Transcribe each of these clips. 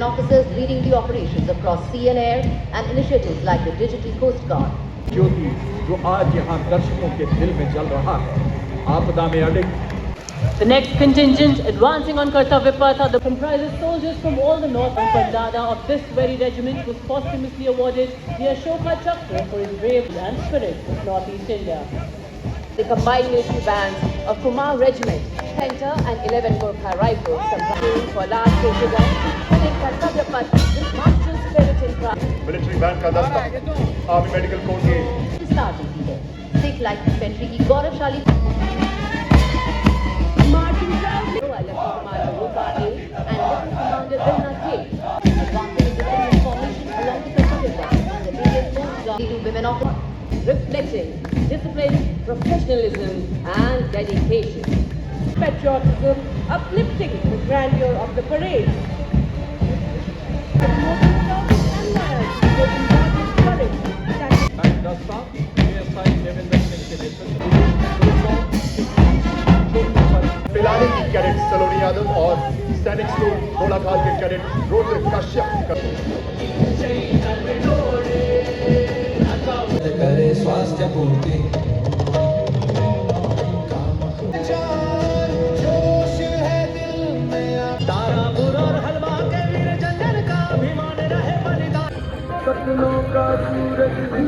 Officers leading the operations across sea and air and initiatives like the Digital Coast Guard. ज्योति जो आज यहाँ दर्शकों के दिल में जल रहा है, आपदा में अडिग। The next contingent advancing on Kartavya Path comprises soldiers from all the north. Pandada of this very regiment was posthumously awarded the Ashoka Chakra for his bravery and spirit of Northeast India. The combined military bands of Kumar Regiment, Center and 11 Gurkha Rifles comprising for large soldier guns, filling Kartavya Path with martial spirit and pride. Military band का दस्ता army medical corps के Sergeant leader, Sikh Light Infantry की गौरवशाली marching proudly Lieutenant Commander Rupa A and Lieutenant Commander Dilna K, advancing in defensive formation along the Kartavya Path and the Indian Coast Guard leading women of reflecting discipline, professionalism and dedication. Patriotism uplifting the grandeur of the parade. And दस्ता ASI Devendra Singh के नेतृत्व पिलानी की cadet सलोनी यादव और सैनिक school Golaghat के cadet Rohit Kashyap करे स्वास्थ्य पूर्ति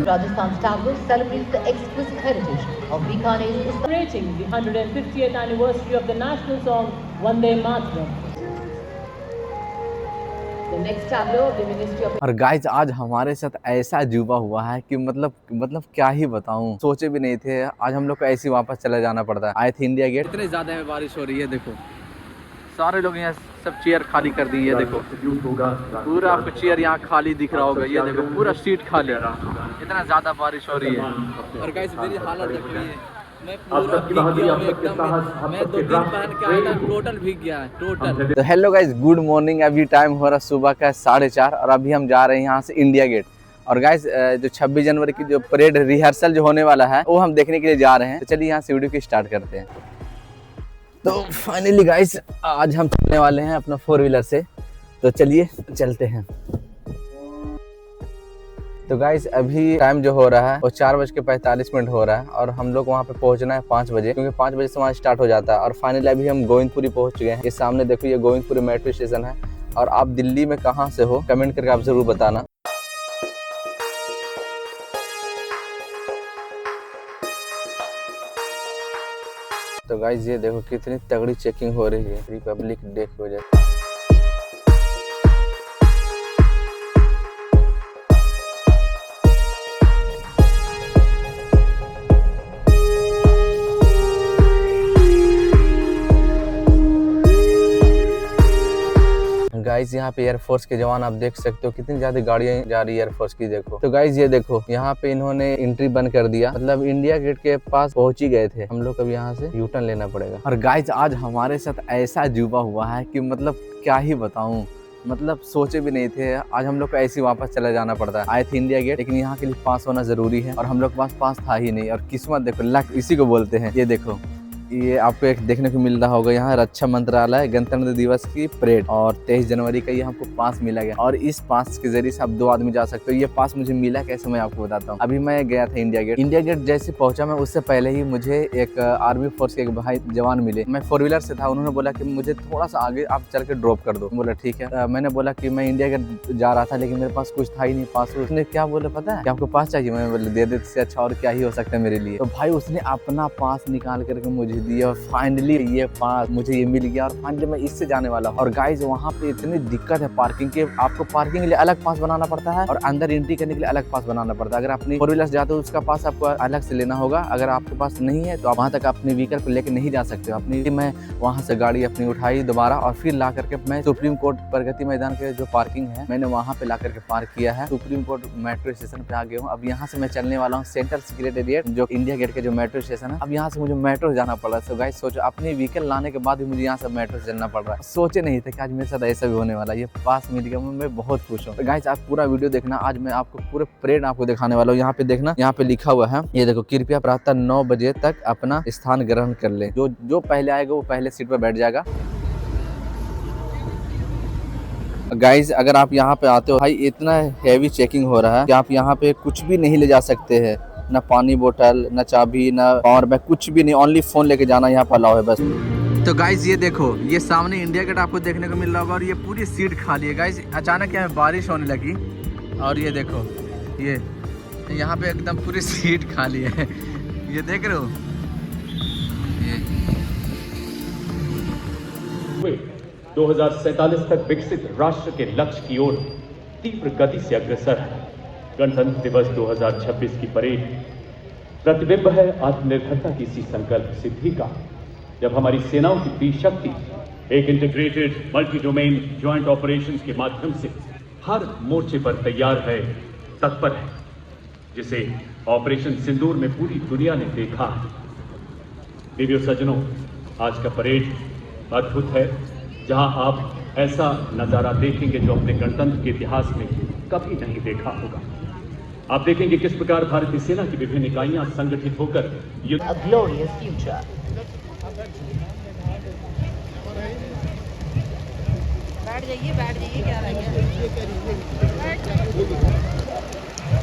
Rajasthan's Tagore celebrates the exquisite heritage of Bikaner's Celebrating the 150th anniversary of the national song Vande Mataram. The next tableau of the Ministry of और गाइज आज हमारे साथ ऐसा अजूबा हुआ है कि मतलब क्या ही बताऊं, सोचे भी नहीं थे आज हम लोग को ऐसे ही वापस चले जाना पड़ता है। आए थे इंडिया गेट, इतने ज्यादा में बारिश हो रही है, देखो सारे लोग यहाँ सब चेयर खाली कर दी है, देखो पूरा आपको चेयर यहाँ खाली दिख रहा होगा, ये देखो पूरा सीट खाली, इतना ज्यादा बारिश हो रही है। और गाइज मेरी हालत देख रही है, मैं पूरा भीग गया हूँ एकदम, मैं 2 दिन पहन के आया था, टोटल भीग गया है टोटल। तो हेलो गाइज, गुड मॉर्निंग। अभी टाइम हो रहा सुबह का 4:30 और अभी हम जा रहे हैं यहाँ से इंडिया गेट। और गाइज जो 26 जनवरी की जो परेड रिहर्सल जो होने वाला है वो हम देखने के लिए जा रहे हैं। तो चलिए यहाँ से वीडियो की स्टार्ट करते हैं। तो फाइनली गाइज आज हम चलने वाले हैं अपना 4 व्हीलर से, तो चलिए चलते हैं। तो गाइज अभी टाइम जो हो रहा है वो 4:45 हो रहा है और हम लोग वहाँ पे पहुँचना है 5 बजे, क्योंकि 5 बजे से वहाँ स्टार्ट हो जाता है। और फाइनली अभी हम गोविंदपुरी पहुँच चुके हैं। ये सामने देखो, ये गोविंदपुरी मेट्रो स्टेशन है। और आप दिल्ली में कहाँ से हो कमेंट करके आप जरूर बताना। तो गाइज ये देखो कितनी तगड़ी चेकिंग हो रही है रिपब्लिक डे की वजह से। गाइज यहाँ पे एयरफोर्स के जवान आप देख सकते हो, कितनी ज्यादा गाड़ियां जा रही है एयरफोर्स की, देखो। तो गाइज ये देखो यहाँ पे इन्होंने एंट्री बंद कर दिया, मतलब इंडिया गेट के पास पहुंच ही गए थे हम लोग। अब यहाँ से यू टर्न लेना पड़ेगा। और गाइज आज हमारे साथ ऐसा अजूबा हुआ है कि मतलब क्या ही बताऊं, मतलब सोचे भी नहीं थे आज हम लोग को ऐसे ही वापस चले जाना पड़ता है। आए थे इंडिया गेट, लेकिन यहाँ के लिए पास होना जरूरी है और हम लोग के पास पास था ही नहीं। और किस्मत देखो, लक इसी को बोलते हैं। ये देखो, ये आपको एक देखने को मिल रहा होगा यहाँ रक्षा मंत्रालय गणतंत्र दिवस की परेड, और 23 जनवरी का ये हमको पास मिला गया। और इस पास के जरिए से आप 2 आदमी जा सकते हो। ये पास मुझे मिला कैसे, मैं आपको बताता हूँ। अभी मैं गया था इंडिया गेट। इंडिया गेट जैसे पहुंचा मैं, उससे पहले ही मुझे एक आर्मी फोर्स के एक भाई जवान मिले। मैं 4 व्हीलर से था, उन्होंने बोला कि मुझे थोड़ा सा आगे आप चल के ड्रॉप कर दो। बोला ठीक है। मैंने बोला कि मैं इंडिया गेट जा रहा था लेकिन मेरे पास कुछ था ही नहीं पास। उसने क्या बोला पता है, कि आपको पास चाहिए? मैं बोला दे देते, अच्छा और क्या ही हो सकता है मेरे लिए। तो भाई उसने अपना पास निकाल करके मुझे दिया और फाइनली ये पास मुझे ये मिल गया। और फाइनली मैं इससे जाने वाला हूँ। और गाइज वहाँ पे इतनी दिक्कत है पार्किंग के, आपको पार्किंग के लिए अलग पास बनाना पड़ता है और अंदर एंट्री करने के लिए अलग पास बनाना पड़ता है। अगर अपनी 4 व्हीलर जाते हो उसका पास आपको अलग से लेना होगा। अगर आपके पास नहीं है तो आप वहाँ तक अपने व्हीकल को लेकर नहीं जा सकते हो। अपनी मैं वहाँ से गाड़ी अपनी उठाई दोबारा और फिर ला करके मैं सुप्रीम कोर्ट प्रगति मैदान के जो पार्किंग है मैंने वहाँ पे ला करके पार्क किया है। सुप्रीम कोर्ट मेट्रो स्टेशन पे आ गया हूँ। अब यहाँ से मैं चलने वाला हूँ सेंट्रल सेक्रेटेरिएट जो इंडिया गेट के जो मेट्रो स्टेशन है। अब यहाँ से मुझे मेट्रो जाना पड़ रहा है। सो गाइस सोचो, अपनी व्हीकल लाने के बाद भी मुझे यहाँ से मेट्रो से चलना पड़ रहा है। सोचे नहीं थे कि आज मेरे साथ ऐसा भी होने वाला है। ये पास मिल गया, मैं बहुत खुश हूँ। तो गाइस आप पूरा वीडियो देखना, आज मैं आपको पूरे परेड आपको दिखाने वाला हूँ। यहाँ पे देखना, यहाँ पे लिखा हुआ है, ये देखो, कृपया प्रातः 9 बजे तक अपना स्थान ग्रहण कर ले। जो पहले आएगा वो पहले सीट पर बैठ जाएगा। गाइज अगर आप यहाँ पे आते हो भाई इतना हैवी चेकिंग हो रहा है कि आप यहाँ पे कुछ भी नहीं ले जा सकते हैं, ना पानी बोतल, ना चाबी, ना पावर बैग, कुछ भी नहीं, ओनली फोन लेके जाना यहाँ पर अलाउ है बस। तो गाइज ये देखो, ये सामने इंडिया गेट आपको देखने को मिल रहा होगा और ये पूरी सीट खाली है। गाइज अचानक यहाँ बारिश होने लगी और ये देखो ये यहाँ पे एकदम पूरी सीट खाली है, ये देख रहे हो। ये 2047 तक विकसित राष्ट्र के लक्ष्य की ओर तीव्र गति से अग्रसर है। गणतंत्र दिवस 2026 की परेड प्रतिबिंब है आत्मनिर्भरता की इसी संकल्प सिद्धि का, जब हमारी सेनाओं की तीव्र शक्ति एक integrated multi domain joint operations के माध्यम से हर मोर्चे पर तैयार है, तत्पर है, जिसे ऑपरेशन सिंदूर में पूरी दुनिया ने देखा है। देवियों सज्जनों, आज का परेड अद्भुत है, जहां आप ऐसा नजारा देखेंगे जो अपने गणतंत्र के इतिहास में कभी नहीं देखा होगा। आप देखेंगे किस प्रकार भारतीय सेना की विभिन्न इकाइयां संगठित होकर A glorious future. बैठ जाइए क्या रह गया।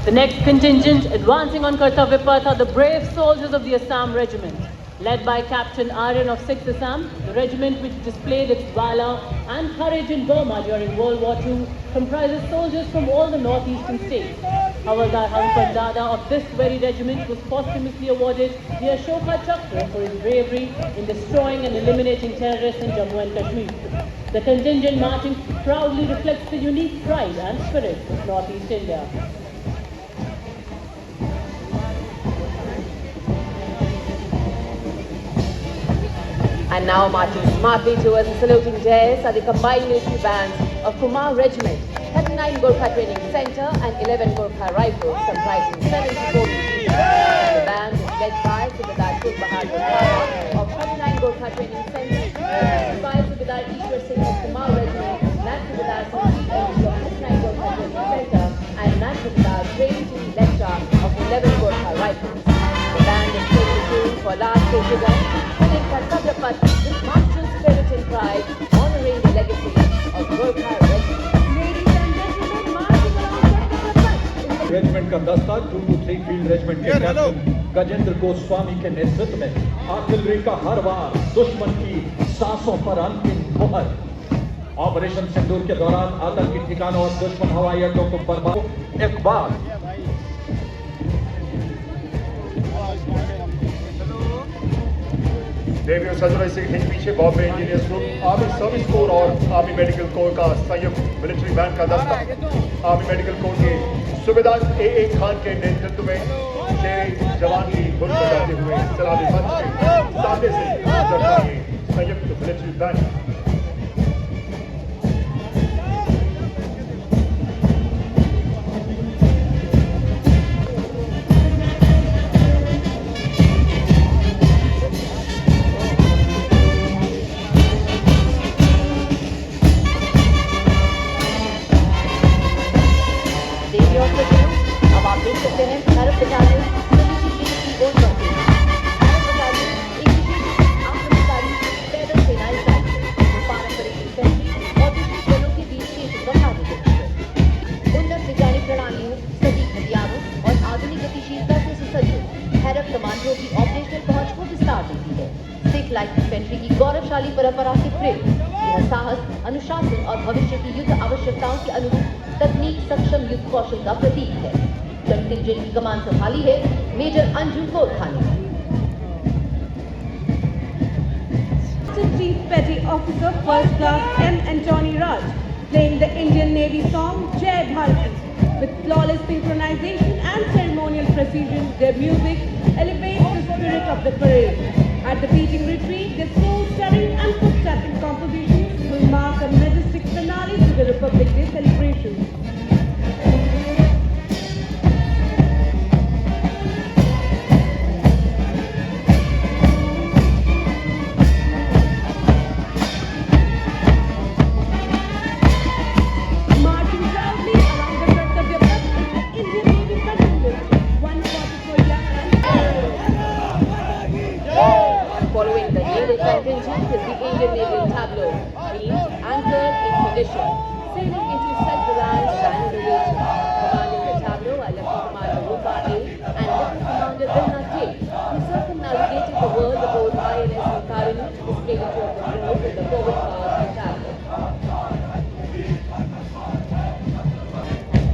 The next contingent advancing on Kartavya Path are the brave soldiers of the Assam Regiment. Led by Captain Aryan of 6th Assam, the regiment which displayed its valor and courage in Burma during World War II comprises soldiers from all the northeastern states. Havaldar Hanuman Dada of this very regiment was posthumously awarded the Ashoka Chakra for his bravery in destroying and eliminating terrorists in Jammu and Kashmir. The contingent marching proudly reflects the unique pride and spirit of Northeast India. And now marching smartly towards the saluting dais are the combined military bands of Kumar Regiment, 39 Gorkha Training Center and 11 Gorkha Rifles comprising 74 military. The band is led by Subedar Shukh Bahadur Khara of 39 Gorkha Training Center, assisted by Subedar Ishwar Singh of Kumar Regiment, Nat Subedar Sanjeev of 39 Gorkha Training Center and Nat Subedar Training Lecture of 11 Gorkha Rifles. The band is taking the tune for last Keshagam, winning Kartavya Path with martial spirit and pride, honoring the legacy of Gorkha Regiment. Ladies and gentlemen, marching along Kartavya Path. Regiment का दस्ता 223 field regiment के captain Gajendra Goswami के नेतृत्व में artillery का हर वार दुश्मन की सांसों पर अंतिम मोहर। ऑपरेशन सिंदूर के दौरान आतंकी ठिकानों और दुश्मन हवाई अड्डों को बर्बाद एक बार देवियों सज्जनों, इससे ठीक पीछे Bombay engineers group, army service corps और आर्मी मेडिकल कोर का संयुक्त मिलिट्री बैंड का दस्ता आर्मी मेडिकल कोर के सूबेदार ए खान के नेतृत्व में शेर जवान की धुन बजाते हुए सलामी मंच के सामने से गुजरता है संयुक्त मिलिट्री बैंड। अब आप देख सकते हैं भारत बटालियन की ओर बढ़ती है। भारत बटालियन एक विशेष आक्रमणकारी पैदल सेना इकाई जो पारंपरिक इन्फेंट्री और दूसरे दलों के बीच क्षेत्र बढ़ा देती है। उन्नत वैज्ञानिक प्रणालियों, सटीक हथियारों और आधुनिक गतिशीलता से सुसज्जित हैरत कमांडरों की ऑपरेशनल पहुंच को विस्तार देती है। सिख लाइट इन्फेंट्री की गौरवशाली परंपरा से प्रेरित यह साहस, अनुशासन और भविष्य की युद्ध आवश्यकताओं के अनुरूप तकनीक सक्षम युद्ध कौशल का प्रतीक है। कंटिंजेंट की कमान संभाली है मेजर अंजू गोरखा ने। Chief Petty Officer First Class M. Antony Raj playing the Indian Navy song Jai Bharati with flawless synchronization and ceremonial precision. Their music elevates the spirit of the parade. At the beating retreat, their soul-stirring and foot-tapping compositions will mark a majestic finale to the Republic Day celebrations. Marching proudly along the Kartavya Path is the Indian Navy contingent, 144 young and Following the naval contingent is the Indian Naval tableau, themed Anchored in Tradition, sailing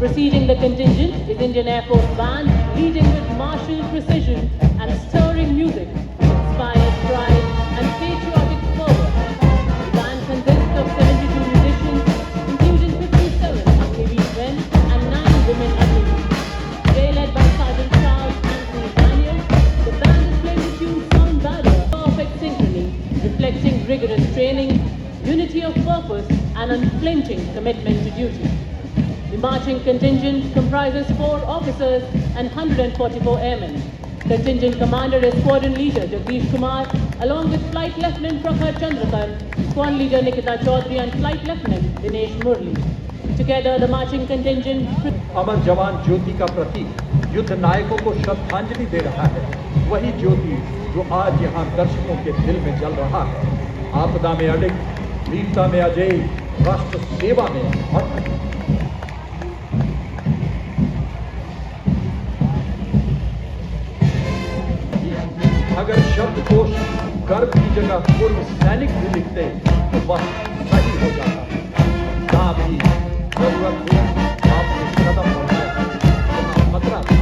Preceding the contingent is Indian Air Force Band, leading with martial precision and stirring music, inspires pride and patriotic fervor. The band consists of 72 musicians, including 57 Navy men and 9 women athletes. They led by Sergeant Charles Anthony Daniel, the band is playing the tune Sound Barrier, perfect synchrony, reflecting rigorous training, unity of purpose and unflinching commitment to duty. The marching contingent comprises 4 officers and 144 airmen. Contingent commander is Squadron Leader Jagdish Kumar, along with Flight Lieutenant Prakhar Chandrakant, Squadron Leader Nikita Chaudhary and Flight Lieutenant Dinesh Murli. Together, the marching contingent... अमर जवान ज्योति का प्रतीक युद्ध नायकों को श्रद्धांजलि दे रहा है, वही ज्योति जो आज यहाँ दर्शकों के दिल में जल रहा है। आपदा में अडिग, वीरता में अजेय, राष्ट्र सेवा में अटल। अगर शब्दकोश गर्व की जगह पूर्व सैनिक भी लिखते तो वह सही हो जाता। जहाँ भी जरूरत हुई आपके कदम बढ़ाए, जहाँ खतरा था।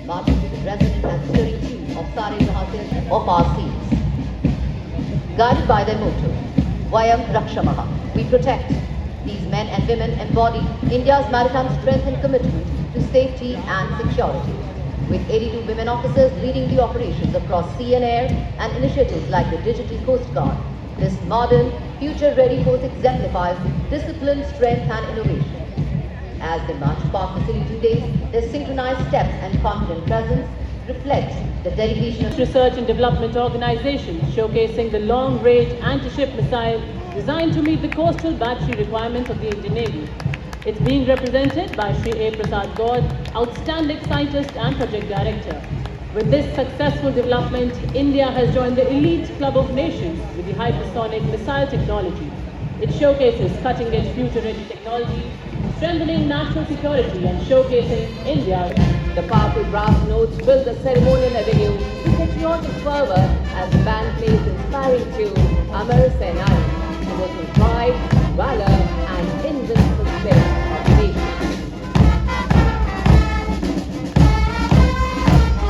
Marching to the resonant and stirring tune of Sare Jahan of our seas. Guided by their motto, Vayam Rakshamaha, we protect. These men and women embody India's maritime strength and commitment to safety and security. With 82 women officers leading the operations across sea and air and initiatives like the Digital Coast Guard, this modern, future-ready force exemplifies discipline, strength and innovation. As they march past the city 2 days, their synchronized steps and confident presence reflects the dedication of Research and Development Organization, showcasing the long-range anti-ship missile designed to meet the coastal battery requirements of the Indian Navy. It's being represented by Shri A. Prasad Gaud, Outstanding Scientist and Project Director. With this successful development, India has joined the elite club of nations with the hypersonic missile technology. It showcases cutting-edge future-ready technology, strengthening national security and showcasing India. The powerful brass notes fill the ceremonial avenue with patriotic fervor as the band plays the inspiring tune Amar Senai, evoking pride, valor and invincible spirit of the nation.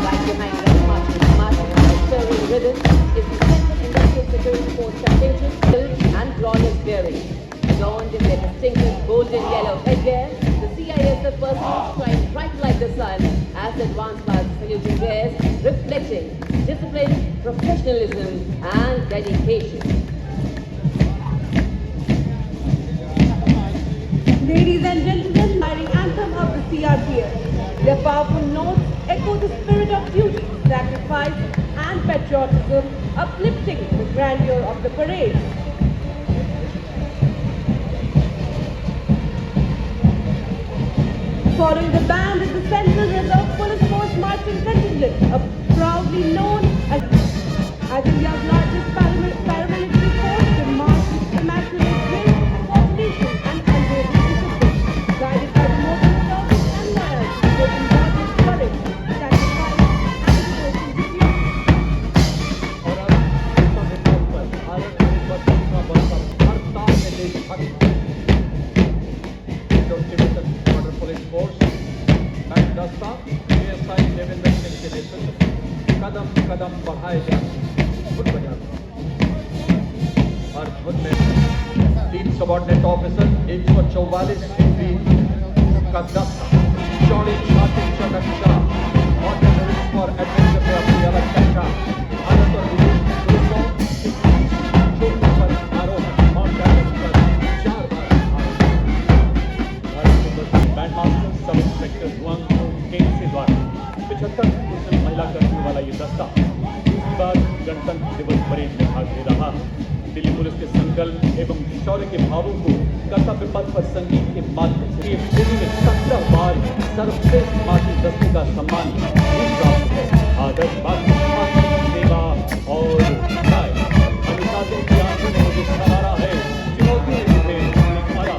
Right behind them, marching on a stirring rhythm, is the Central Industrial Security Force Championship built and flawless bearing. Adorned in their distinctive golden yellow headgear, the CISF personnel shine bright like the sun as they advance past saluting theirs, reflecting discipline, professionalism and dedication. Ladies and gentlemen, firing anthem of the CRPF. Their powerful notes echo the spirit of duty, sacrifice and patriotism, uplifting the grandeur of the parade. Following the band is the Central Reserve Police Force Marching Contingent, proudly known as India's largest paramilitary force. They march with immaculate grace, coordination and unwavering discipline, guided by the moral service and loyalty. They embody courage, sacrifice and devotion to duty. और अब इस अवसर पर भारत के बच्चों का बढ़कर हर ताल में देशभक्ति बॉर्डर पुलिस फोर्स बैंक दस्ता ASI देवेंद्र सिंह के नेतृत्व कदम कदम बढ़ाए जाते धुन बजाते हर धुन में 3 सबॉर्डिनेट ऑफिसर 144 का दस्ता चौड़ी छाती चरक्षा ऑर्डिनरी और एडवेंचर में अपनी अलग पहचान भारत और विदेश के दोस्तों चोटी पर आरोहण माउंट एवरेस्ट पर 4 बार बैंड मास्टर सब इंस्पेक्टर जुआंग केसी द्वारा 75 कुशल महिला कर्मियों वाला ये दस्ता दूसरी बार गणतंत्र दिवस परेड में भाग ले रहा है। दिल्ली पुलिस के संकल्प एवं शौर्य के भावों को कर्तव्य पथ पर संगीत के माध्यम से भूमि में 17 बार सर्वश्रेष्ठ मार्शल दस्ते का सम्मान भी प्राप्त है। आदर्श मार्शल सेवा और न्याय अनुशासन की आंखों में मुझे सहारा है, चुनौती ने मुझे निखारा।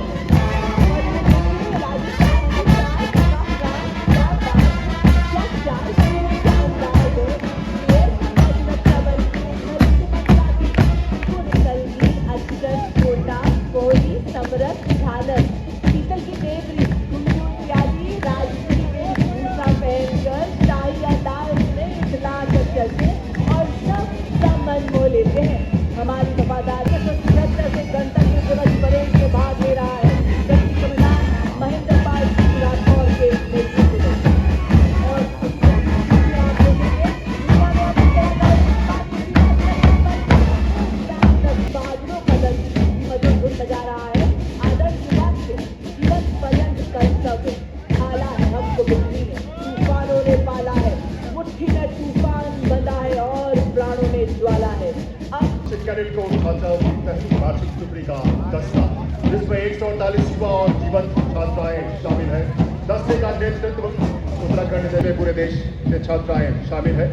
हमारी वफादारी से गणतंत्र दिवस परेड में भाग ले रहा है जबकि कमांडेंट महेंद्र पाल सिंह राठौर के नेतृत्व में। और बहादुरों का दल मधुर धुन बजा रहा है। आदर्श विभाग से जीवन पर्यंत कर्तव्य आला है हमको बिजली ने, तूफानों ने पाला है, मुट्ठी में तूफान बंधा है और प्राणों में ज्वाला है। कैडेट कोर छात्रा की पहली वार्षिक टुकड़ी का दस्ता, जिसमें 148 युवा और जीवंत छात्राएं शामिल हैं। दस्ते का नेतृत्व उत्तराखंड से पूरे देश से छात्राएं शामिल हैं।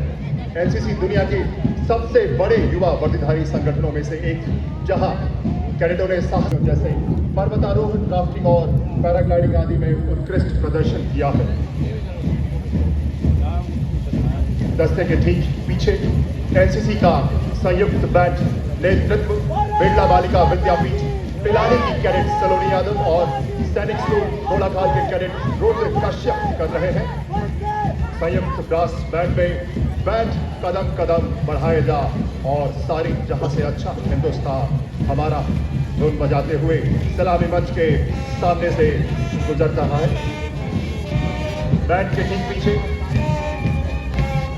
एनसीसी दुनिया के सबसे बड़े युवा वर्दीधारी संगठनों में से एक, जहां कैडेटों ने साहस जैसे पर्वतारोहण, राफ्टिंग और पैराग्लाइडिंग आदि में उत्कृष्ट प्रदर्शन किया है। दस्ते के ठीक पीछे एनसीसी का संयुक्त बैच नेतृत्व बिरला बालिका विद्यापीठ पिलानी की कैडेट सलोनी यादव और सैनिक स्कूल घोड़ाखाल के कैडेट रुद्र कश्यप कर रहे हैं। संयुक्त ब्रास बैंड में बैंड कदम कदम बढ़ाए जा और सारी जहां से अच्छा हिंदुस्तान हमारा धुन बजाते हुए सलामी मंच के सामने से गुजर रहा है। बैंड के ठीक पीछे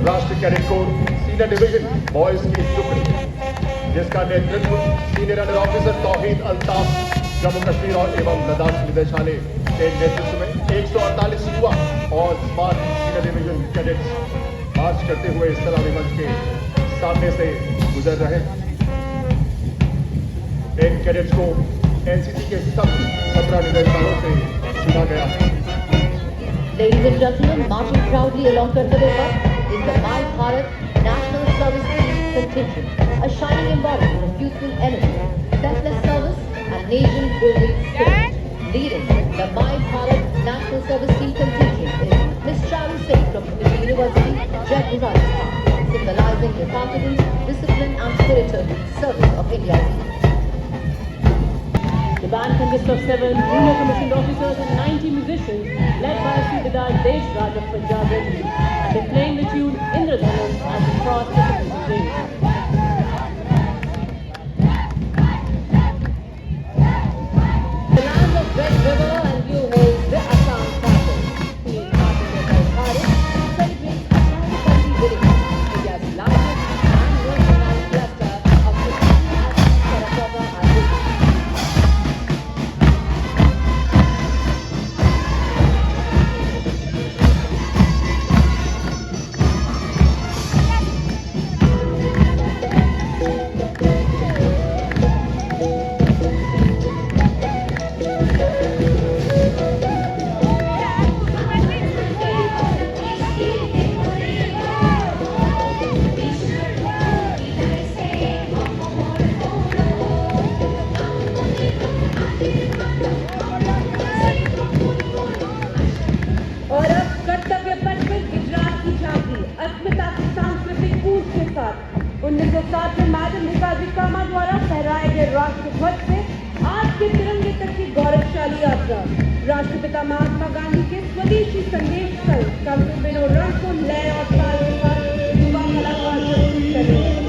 राष्ट्रीय cadet corps senior division boys की टुकड़ी, जिसका नेतृत्व सीनियर अंडर ऑफिसर तौहीद अल्ताफ जम्मू कश्मीर और एवं लद्दाख निदेशालय के नेतृत्व में 148 युवा और स्मार्ट सीनियर डिवीजन कैडेट्स मार्च करते हुए सलामी मंच के सामने से गुजर रहे। इन कैडेट्स को एनसीसी के सब 17 निदेशालयों से चुना गया है। Ladies and gentlemen, marching proudly along Kartavya Path is the My Bharat National Service Team contingent, a shining embodiment of youthful energy, selfless service and nation-building spirit. Leading the My Bharat National Service Team contingent is Ms. Charu Singh from Community University, Jaipur, Rajasthan, symbolizing the confidence, discipline and spirited service of India's youth. The band consists of 7 junior commissioned officers and 90 musicians, led by Subedar Desh Raj of Punjab Regiment, and they're playing the tune Indradhanush as we cross the Supreme Stage. The lands of Red River and Blue Hills, the Assam Castle, Queen Martin Bharat celebrates Assam Country Village, India's largest and most renowned cluster of cities as Sarasota and Village. और अब कर्तव्य पथ पर गुजरात की झांकी अस्मिता की सांस्कृतिक कूच के साथ 1907 में मैडम भिकाजी कामा द्वारा फहराए गए राष्ट्रध्वज से आज के तिरंगे तक की गौरवशाली यात्रा राष्ट्रपिता महात्मा गांधी के स्वदेशी संदेश स्थल कामरूबिनो रन को लय और ताल के साथ युवा कलाकार प्रस्तुत कर रहे हैं।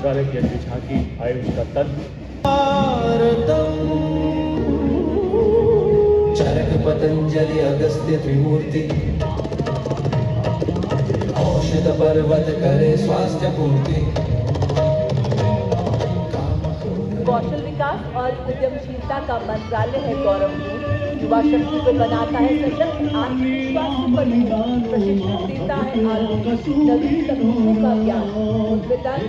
मंत्रालय की अगली झांकी आयुष का तंत्र, चरक पतंजलि अगस्त्य त्रिमूर्ति औषध पर्वत करे स्वास्थ्य पूर्ति। कौशल विकास और उद्यमशीलता का मंत्रालय है गौरवपूर्ण, युवा शक्ति को बनाता है सशक्त, आत्मविश्वास पर प्रशिक्षण देता है आलोक, नवीन तकनीकों का ज्ञान, विज्ञान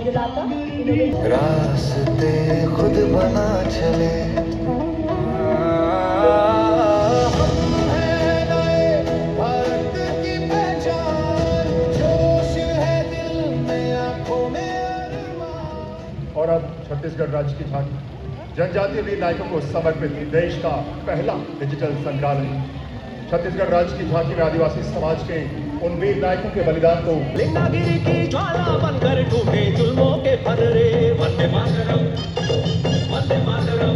दिलाता इनोवेशन। रास्ते खुद बना चले और अब छत्तीसगढ़ राज्य की झांकी, जनजातीय वीर नायकों को समर्पित देश का पहला डिजिटल संग्रहालय। छत्तीसगढ़ राज्य की झांकी में आदिवासी समाज के उन वीर नायकों के बलिदान को लिंगागिरी की ज्वाला बनकर टूटे जुल्मों के फर्रे। वंदे मातरम, वंदे मातरम।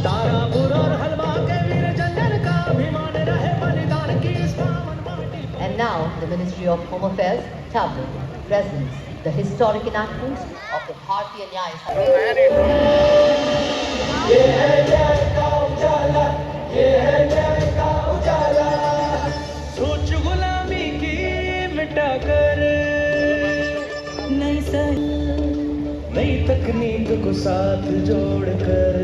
तारापुर और हलवा के वीर जंगल का अभिमान रहे बलिदान की इस पावन माटी। And now the Ministry of Home Affairs tablet presents the historic enactments of the Bharatiya Nyaya Samhita. ये है न्याय का उजाला, ये है न्याय का उजाला। सोच गुलामी की मिटाकर नई तकनीक को साथ जोड़कर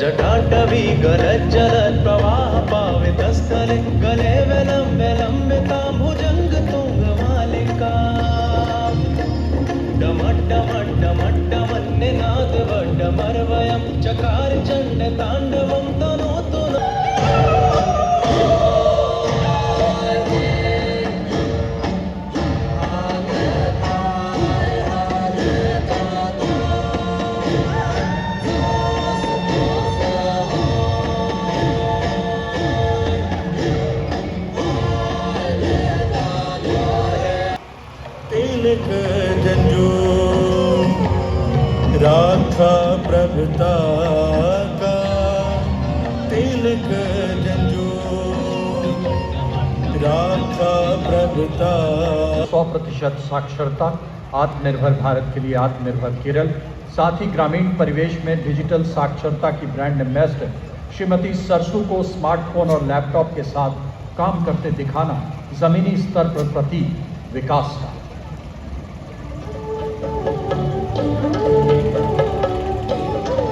जटाटवी गरज जलद प्रवाह पावित स्थले गले विलंबे लंबिता भुजंग तुंग मालिका डमट्टमट्टमट्टमन्निनाद वड्डमर्वयं चकार चण्ड ताण्डवं तनोतु तिलक जंजूम राखा प्रभुता का तिलक जंजूम राखा प्रभुता। 100% साक्षरता, आत्मनिर्भर भारत के लिए आत्मनिर्भर केरल, साथ ही ग्रामीण परिवेश में डिजिटल साक्षरता की ब्रांड एम्बेसडर श्रीमती सरसू को स्मार्टफोन और लैपटॉप के साथ काम करते दिखाना जमीनी स्तर पर प्रतीक विकास का।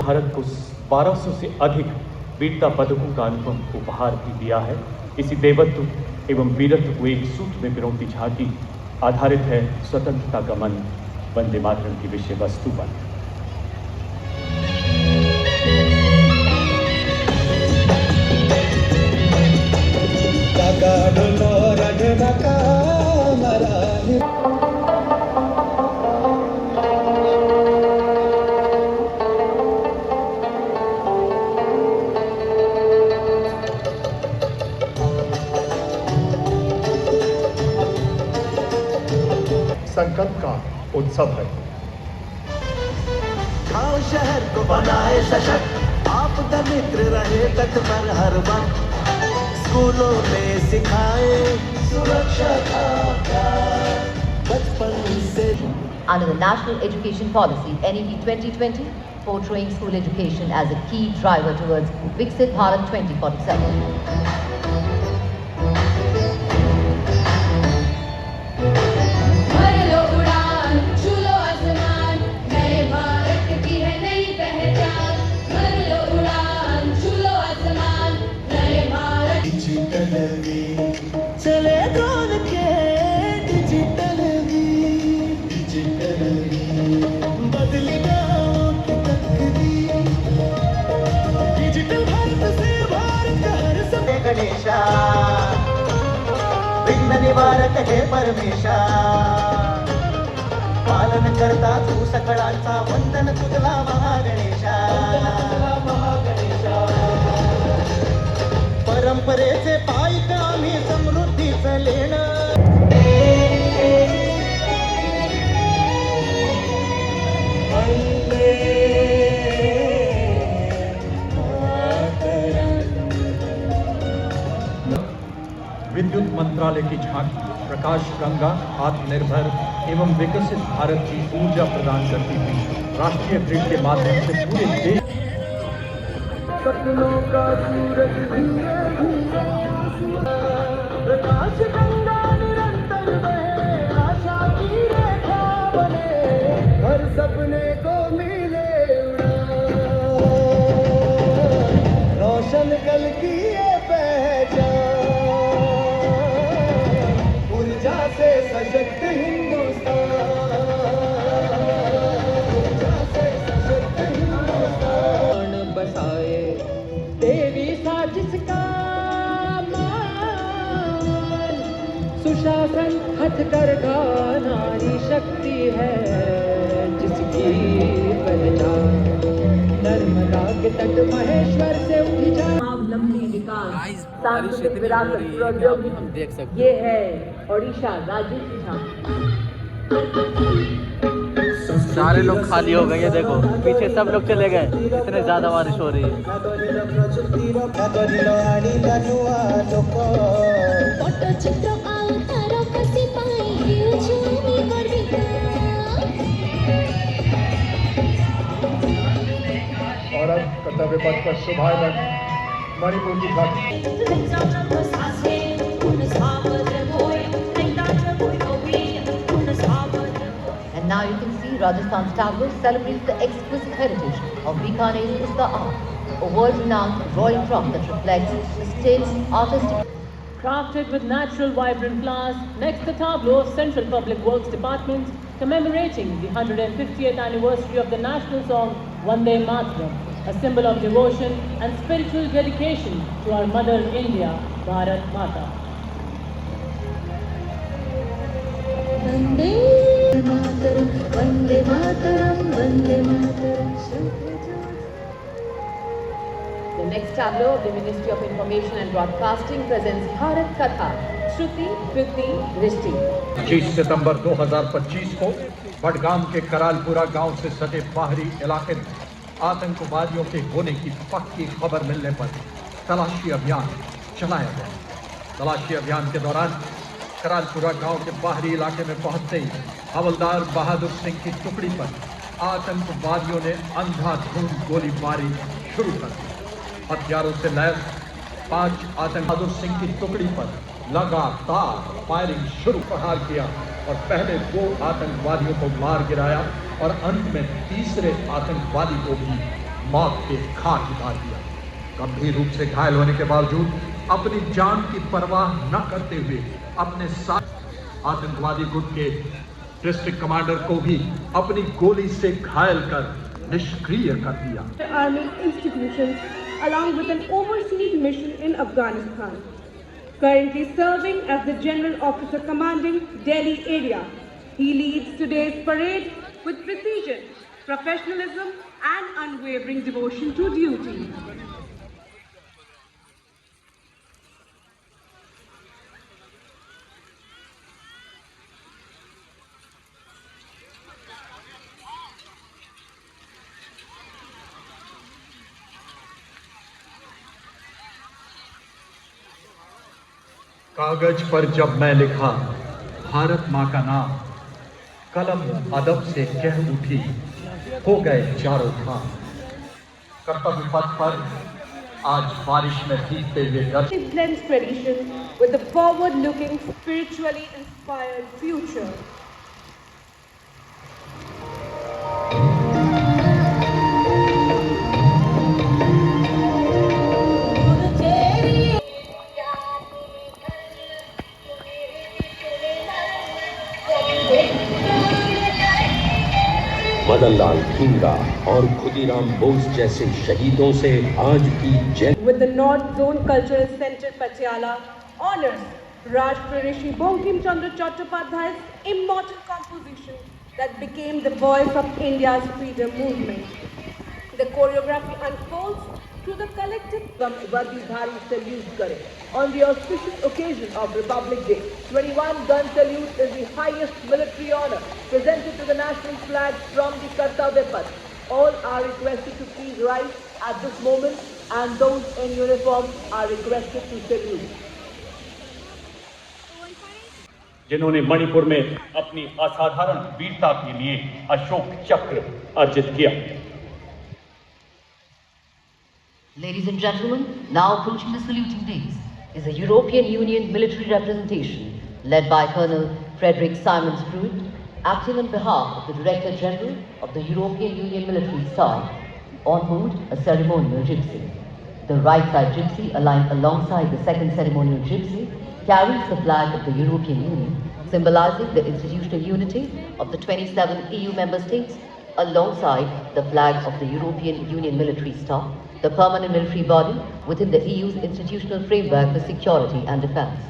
भारत को 1200 से अधिक वीरता पदकों का अनुपम उपहार भी दिया है। इसी देवत्व एवं वीरत्व को एक सूत्र में पिरोती झांकी आधारित है स्वतंत्रता का मंत्र वंदे मातरम की विषय वस्तु पर। संकल्प का उत्सव है। खाओ शहर को बनाए सशक्त, आपदा मित्र रहे तत्पर हर वक्त। स्कूलों में सिखाए सुरक्षा का प्यार बचपन से। Under the National Education Policy NEP 2020, portraying school education as a key driver towards Viksit Bharat 2047. चले कौन के डिजिटल बदली गाँव की तकदीर। डिजिटल भारत से भारत का हर समय गणेशा विघ्न निवारक हे परमेशा। पालन करता तू सकळांचा वंदन तुझला महागणेशा। परंपरेचे पायी आम्ही समृद्धीचं लेणं। विद्युत मंत्रालय की झांकी प्रकाश गंगा आत्मनिर्भर एवं विकसित भारत की ऊर्जा प्रदान करती हुई राष्ट्रीय ग्रिड के माध्यम से पूरे देश सपनों का सूरज धीरे धीरे प्रकाश गंगा निरंतर बहे आशा की रेखा बने हर सपने को मिले उड़ान रोशन कल की ये पहचान ऊर्जा से सशक्त हिंदुस्तान ऊर्जा से सशक्त हिंदुस्तान बसाए देवी साजिशका मान सुशासन हथकरघा नारी शक्ति है जिसकी पहचान नर्मदा के तट महेश्वर से उठी जाए लंबी विकास सांस्कृतिक विरासत प्रौद्योगिकी ये है ओडिशा राज्य की झांकी। सारे लोग खाली हो गए, ये देखो पीछे सब लोग चले गए, इतने ज्यादा बारिश हो रही है। और अब कर्तव्य पथ पर शुभारंभ मणिपुर की झांकी। And now you can see Rajasthan's tableau celebrates the exquisite heritage of Bikaner's Usta art, a world-renowned royal craft that reflects the state's artistic. Crafted with natural vibrant flowers, next the tableau of Central Public Works Department commemorating the 150th anniversary of the national song Vande Mataram, a symbol of devotion and spiritual dedication to our mother India, Bharat Mata. Vande Mataram, Vande Mataram, Vande Mataram. The next tableau of the Ministry of Information and Broadcasting presents Bharat Katha, Shruti, Kriti, Drishti. 25 सितंबर 2025 को बडगाम के करालपुरा गांव से सटे बाहरी इलाके में आतंकवादियों के होने की पक्की खबर मिलने पर तलाशी अभियान चलाया गया। तलाशी अभियान के दौरान करालपुरा गांव के बाहरी इलाके में पहुंचते ही हवलदार बहादुर सिंह की टुकड़ी पर आतंकवादियों ने अंधाधुंध गोलीबारी शुरू कर दी। हथियारों से लैस 5 आतंकवादी बहादुर सिंह की टुकड़ी पर लगातार फायरिंग शुरू प्रहार किया और पहले 2 आतंकवादियों को मार गिराया और अंत में तीसरे आतंकवादी को भी मौत के घाट उतार दिया। गंभीर रूप से घायल होने के बावजूद अपनी जान की परवाह न करते हुए अपने साथ आतंकवादी गुट के डिस्ट्रिक्ट कमांडर को भी अपनी गोली से घायल कर निष्क्रिय कर दिया। Army institutions along with an overseas mission in Afghanistan. Currently serving as the General Officer commanding Delhi area, he leads today's parade with precision, professionalism and unwavering devotion to duty. कागज पर जब मैं लिखा भारत माँ का नाम, कलम अदब से कह उठी हो गए चारों धाम। कर्तव्य पथ पर आज बारिश में भीगते हुए घर It blends tradition with the forward-looking, spiritually inspired future. Madanlal खींगा और खुदीराम बोस जैसे शहीदों से आज की जय। With the North Zone Cultural Center Patiala honors Rashtra Rishi Bankim Chandra Chattopadhyay's immortal composition that became the voice of India's freedom movement. The choreography unfolds through the collective Vardidhari salute kare. On the auspicious occasion of Republic Day, 21 gun salute is the highest military honor presented to the national flag from the Kartavya Path. All are requested to please rise at this moment and those in uniform are requested to salute. जिन्होंने मणिपुर में अपनी असाधारण वीरता के लिए अशोक चक्र अर्जित किया। Ladies and gentlemen, now approaching the saluting dais is a European Union military representation led by Colonel Frederick Simons-Pruitt, acting on behalf of the Director General of the European Union Military Staff, on board a ceremonial gypsy. The right side gypsy, aligned alongside the second ceremonial gypsy, carries the flag of the European Union, symbolizing the institutional unity of the 27 EU member states, alongside the flag of the European Union Military Staff, the permanent military body within the EU's institutional framework for security and defence,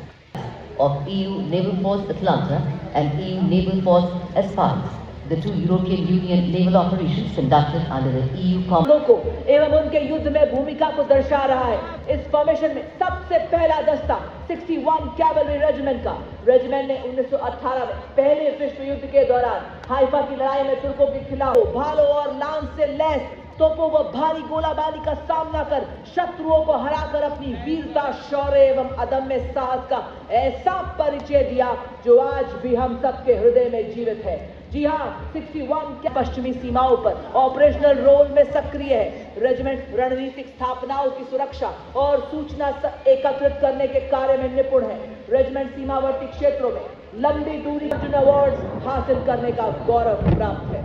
of EU Naval Force Atlanta and EU Naval Force Aspides, the two European Union naval operations conducted under the EU लोगों को एवं उनके युद्ध में भूमिका को दर्शा रहा है। इस फॉर्मेशन में सबसे पहला दस्ता 61 कैवलरी रेजिमेंट का। रेजिमेंट ने 1918 में पहले विश्व युद्ध के दौरान हाइफा की लड़ाई में तुर्कों के खिलाफ भालों और लांस से लैस तोपों व भारी गोलाबारी का सामना कर शत्रुओं को हराकर अपनी वीरता, शौर्य एवं अदम्य साहस का ऐसा परिचय दिया जो आज भी हम सबके हृदय में जीवित है। जी हाँ, 61 के पश्चिमी सीमाओं पर ऑपरेशनल रोल में सक्रिय है। रेजिमेंट रणनीतिक स्थापनाओं की सुरक्षा और सूचना एकत्रित करने के कार्य में निपुण है। रेजिमेंट सीमावर्ती क्षेत्रों में लंबी दूरी अर्जुन अवार्ड हासिल करने का गौरव प्राप्त है।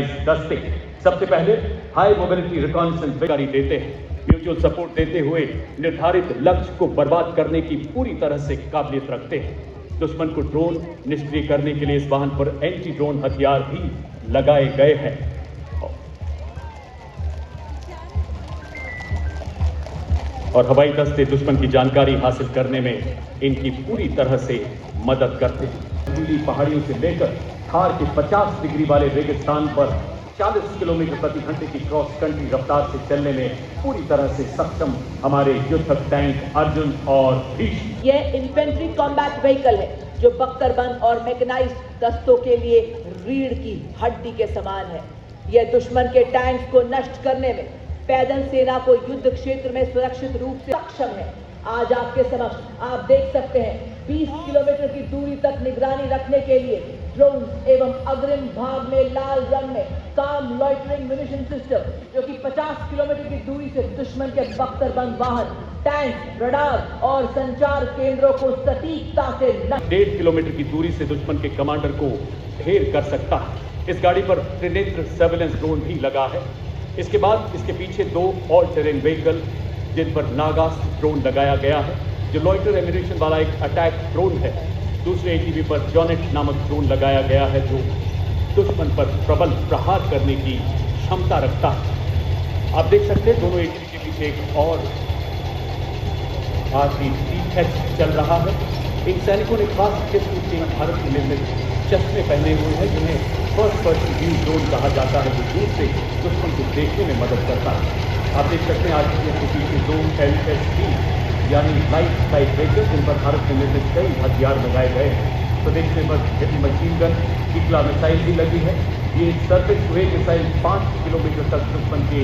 इस दस्ते सबसे पहले हाई मोबिलिटी रिकॉन्नेसेंस जानकारी देते हैं, म्यूचुअल सपोर्ट देते हुए निर्धारित लक्ष्य को बर्बाद करने की पूरी तरह से काबिलियत रखते हैं। दुश्मन को ड्रोन निष्क्रिय करने के लिए इस वाहन पर एंटी ड्रोन हथियार भी लगाए गए हैं। और हवाई दस्ते दुश्मन की जानकारी हासिल करने में इनकी पूरी तरह से मदद करते हैं। नीली पहाड़ियों से लेकर थार के 50 डिग्री वाले रेगिस्तान पर 40 किलोमीटर प्रति घंटे की क्रॉस कंट्री रफ्तार से चलने में पूरी तरह से सक्षम हमारे युद्धक टैंक अर्जुन और भीष्म। यह इन्फेंट्री कॉम्बैट व्हीकल है जो बख्तरबंद और मैकेनाइज्ड दस्तों के लिए रीढ़ की हड्डी के समान है। यह दुश्मन के टैंक्स को नष्ट करने में पैदल सेना को युद्ध क्षेत्र में सुरक्षित रूप से सक्षम है। आज आपके समक्ष आप देख सकते हैं 20 किलोमीटर की दूरी तक निगरानी रखने के लिए ड्रोन एवं अग्रिम भाग में लाल रंग में काम लॉइटरिंग म्यूनिशन सिस्टम, जो कि 50 किलोमीटर की दूरी से दुश्मन के बख्तरबंद वाहन, टैंक, रडार और संचार केंद्रों को सटीकता से 1.5 किलोमीटर की दूरी से दुश्मन के कमांडर को ढेर कर सकता है। इस गाड़ी पर त्रिनेत्र सर्वेलेंस ड्रोन भी लगा है। इसके बाद इसके पीछे 2 ऑल टेरेन व्हीकल जिन पर नागास ड्रोन लगाया गया है, जो लॉइटर एम्यूनिशन वाला एक अटैक ड्रोन है। दूसरे एटीवी पर जॉनेट नामक ड्रोन लगाया गया है जो दुश्मन पर प्रबल प्रहार करने की क्षमता रखता है। आप देख सकते हैं दोनों एटीवी के पीछे एक और RPTH चल रहा है। इन सैनिकों ने खास किस्म के भारत में निर्मित चश्मे पहने हुए हैं जिन्हें फर्स्ट पर्सन व्यू ड्रोन कहा जाता है, जो दूर से दुश्मन को देखने में मदद करता है। आप देख सकते हैं RPTH के पीछे 2 LSD यानी लाइट स्ट्राइक व्हीकल जिन पर भारत में निर्मित कई हथियार लगाए गए हैं। प्रदेश में हेवी मशीन गन, टिकला मिसाइल भी लगी है। ये surface to air missile 5 kilometre तक दुश्मन के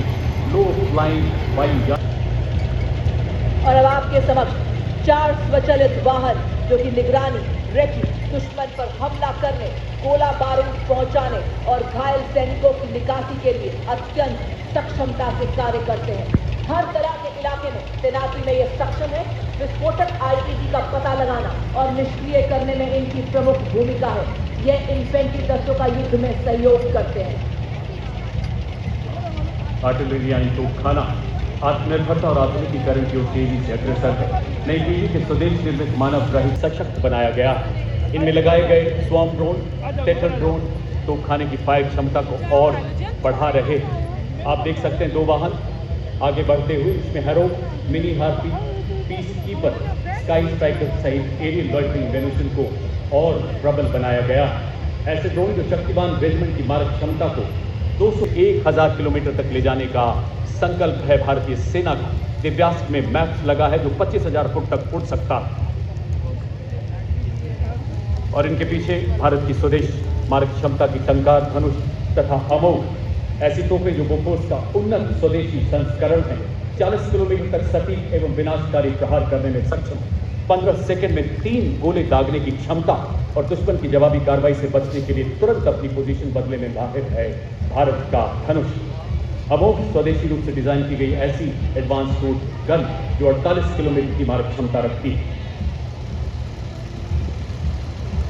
लो फ्लाइंग वायु। और अब आपके समक्ष 4 स्वचालित वाहन जो कि निगरानी, रेकी, दुश्मन पर हमला करने, गोला बारूद पहुंचाने और घायल सैनिकों की निकासी के लिए अत्यंत सक्षमता से कार्य करते हैं। हर तरह के इलाके में तैनाती में ये सक्षम है। विस्फोटक IED का पता लगाना और निष्क्रिय करने में इनकी प्रमुख भूमिका है। यह इन्फेंट्री दस्तों का युद्ध में सहयोग करते हैं। आर्टिलरी यानी तोपखाना आत्मनिर्भरता और आधुनिकीकरण की ओर तेजी से अग्रसर है। नई दिल्ली के स्वदेश निर्मित मानव रहित सशक्त बनाया गया है। इनमें लगाए गए स्वॉर्म ड्रोन, टेथर ड्रोन तोपखाने की फायर क्षमता को और बढ़ा रहे हैं। आप देख सकते हैं 2 वाहन आगे बढ़ते हुए, इसमें harrow, mini harpy, piece keeper, sky striker सहित एरियल लॉइटरिंग एम्यूनिशन को और प्रबल बनाया गया है। ऐसे ड्रोन जो शक्तिवान रेजिमेंट की मारक क्षमता को 201,000 किलोमीटर तक ले जाने का संकल्प है भारतीय सेना का। दिव्यास्त्र में मैप्स लगा है जो 25,000 फुट तक उड़ सकता है। और इनके पीछे भारत की स्वदेश मारक क्षमता की टंकार, धनुष तथा अमोघ ऐसी तोपें जो बोफोर्स का उन्नत स्वदेशी संस्करण है। 40 किलोमीटर तक सटीक एवं विनाशकारी प्रहार करने में सक्षम है। 15 सेकंड में 3 गोले दागने की क्षमता और दुश्मन की जवाबी कार्रवाई से बचने के लिए तुरंत अपनी पोजीशन बदलने में माहिर है भारत का धनुष। अमोघ स्वदेशी रूप से डिजाइन की गई ऐसी एडवांस टूट गन जो 48 किलोमीटर की मारक क्षमता रखती है।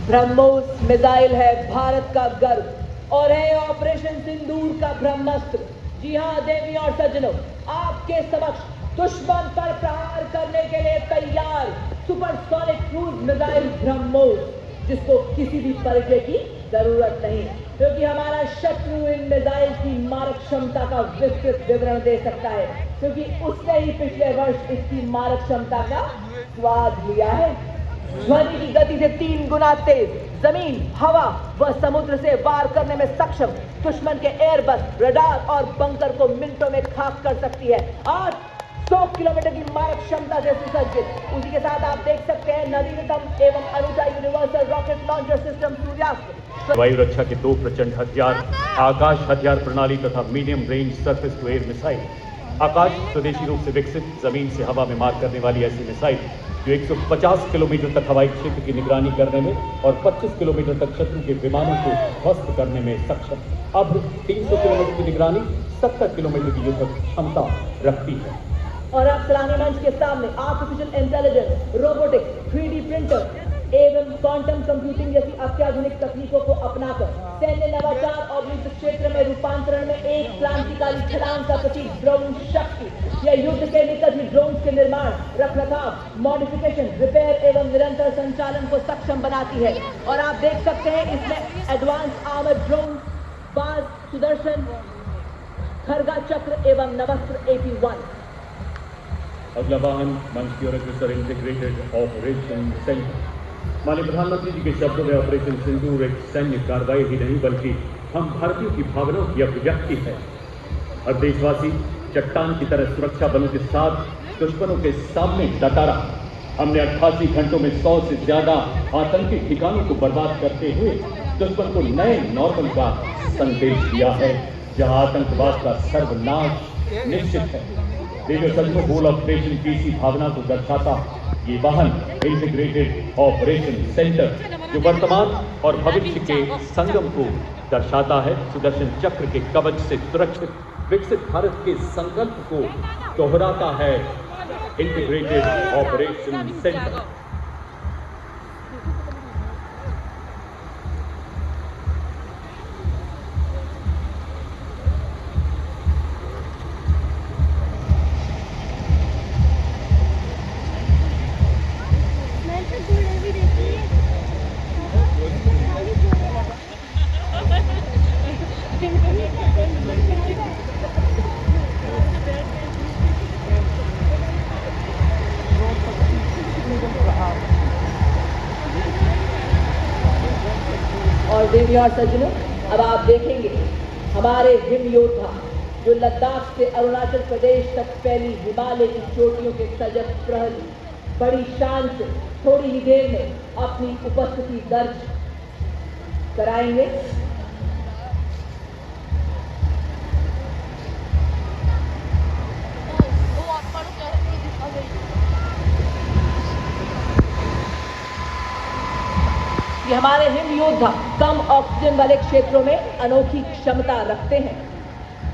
ब्रह्मोस मिसाइल है भारत का गर्व और है ऑपरेशन सिंदूर का ब्रह्मास्त्र। जी हां देवी और सज्जनों, आपके समक्ष दुश्मन पर प्रहार करने के लिए तैयार सुपरसोनिक क्रूज मिसाइल ब्रह्मोस, जिसको किसी भी परिचय की जरूरत नहीं, क्योंकि हमारा शत्रु इन मिसाइल की मारक क्षमता का विस्तृत विवरण दे सकता है, क्योंकि उसने ही पिछले वर्ष इसकी मारक क्षमता का स्वाद लिया है। ध्वनि की गति से 3 गुना तेज, जमीन, हवा व समुद्र से वार करने में सक्षम दुश्मन के एयरबस, रडार और बंकर को मिनटों में खाक कर सकती है। 800 किलोमीटर की मारक क्षमता से सुसज्जित। उसी के साथ आप देख सकते हैं नवीनतम एवं अनुजा universal rocket launcher system Suryastra. वायु रक्षा के 2 प्रचंड हथियार, आकाश हथियार प्रणाली तथा medium range surface to air missile. Akash स्वदेशी रूप से विकसित, जमीन से हवा में मार करने वाली ऐसी मिसाइल जो 150 किलोमीटर तक हवाई क्षेत्र की निगरानी करने में और 25 किलोमीटर तक शत्रु के विमानों को ध्वस्त करने में सक्षम। अब 300 किलोमीटर की निगरानी, 70 किलोमीटर की युद्ध क्षमता रखती है। और अब सलामी मंच के सामने artificial intelligence, robotics, 3D printer एवं क्वांटम कंप्यूटिंग जैसी अत्याधुनिक तकनीकों को अपनाकर सैन्य नवाचार और युद्ध क्षेत्र में रूपांतरण में एक क्रांतिकारी छलांग का प्रतीक ड्रोन शक्ति। यह युद्ध के निकट ही ड्रोन के निर्माण, रखरखाव, मॉडिफिकेशन, रिपेयर एवं निरंतर संचालन को सक्षम बनाती है। और आप देख सकते हैं इसमें एडवांस आर्मर ड्रोन, बाज, सुदर्शन, खरगा चक्र एवं नवस्त्र AP-1। अगला वाहन मंच की ओर अग्रसर इंटीग्रेटेड ऑपरेशन सेंटर। माननीय प्रधानमंत्री जी के शब्दों में ऑपरेशन सिंदूर एक सैन्य कार्रवाई ही नहीं बल्कि हम भारतीयों की भावनाओं की अभिव्यक्ति है। और देशवासी चट्टान की तरह सुरक्षा बलों के साथ दुश्मनों के सामने डटा रहा। हमने 88 घंटों में 100 से ज्यादा आतंकी ठिकानों को बर्बाद करते हुए दुश्मन को नए नॉर्मल का संदेश दिया है, जहां आतंकवाद का सर्वनाश निश्चित है। देखो सचमुच होल ऑपरेशन की इसी भावना को दर्शाता ये वाहन इंटीग्रेटेड ऑपरेशन सेंटर जो वर्तमान और भविष्य के संगम को दर्शाता है। सुदर्शन चक्र के कवच से सुरक्षित विकसित भारत के संकल्प को दोहराता है इंटीग्रेटेड ऑपरेशन सेंटर। और देवी और सज्जनों, अब आप देखेंगे हमारे हिम योद्धा जो लद्दाख से अरुणाचल प्रदेश तक फैली हिमालय की चोटियों के सजग प्रहरी बड़ी शान से थोड़ी ही देर में अपनी उपस्थिति दर्ज कराएंगे। ये हमारे हिम योद्धा कम ऑक्सीजन वाले क्षेत्रों में अनोखी क्षमता रखते हैं।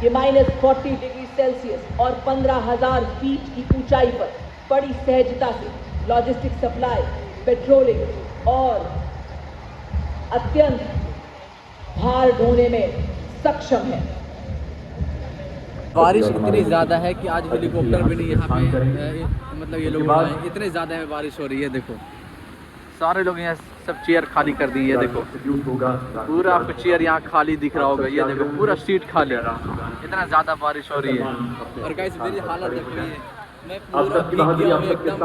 ये -40 डिग्री सेल्सियस और 15,000 फीट की ऊंचाई पर बड़ी सहजता से लॉजिस्टिक सप्लाई, पेट्रोलिंग और अत्यंत भार ढोने में सक्षम है। बारिश इतनी ज़्यादा है कि आज हेलीकॉप्टर भी नहीं यहाँ पे, मतलब ये लोग इतने ज़्यादा है बारिश हो रही है। देखो सारे लोग यहाँ सब चेयर खाली कर दी है। देखो पूरा आपको चेयर यहाँ खाली दिख रहा होगा। ये देखो पूरा सीट खाली, इतना ज़्यादा बारिश हो रही है। और गाइस मेरी हालत देखो, ये मैं पूरा भीग गया हूँ एकदम।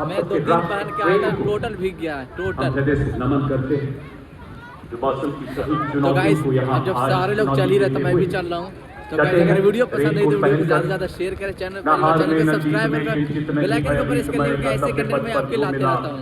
मैं 2 दिन पहन के आया था, टोटल भीग गया है टोटल। नमन करते हैं तो गाइस अब जब सारे लोग चल ही रहे तो मैं भी चल रहा हूँ। तो गाइस अगर वीडियो पसंद आई तो वीडियो को ज़्यादा से ज़्यादा शेयर करें, चैनल को सब्सक्राइब करें, बेल आइकन को प्रेस कर लें। ऐसे कंटेंट में आपके लाते रहता हूँ।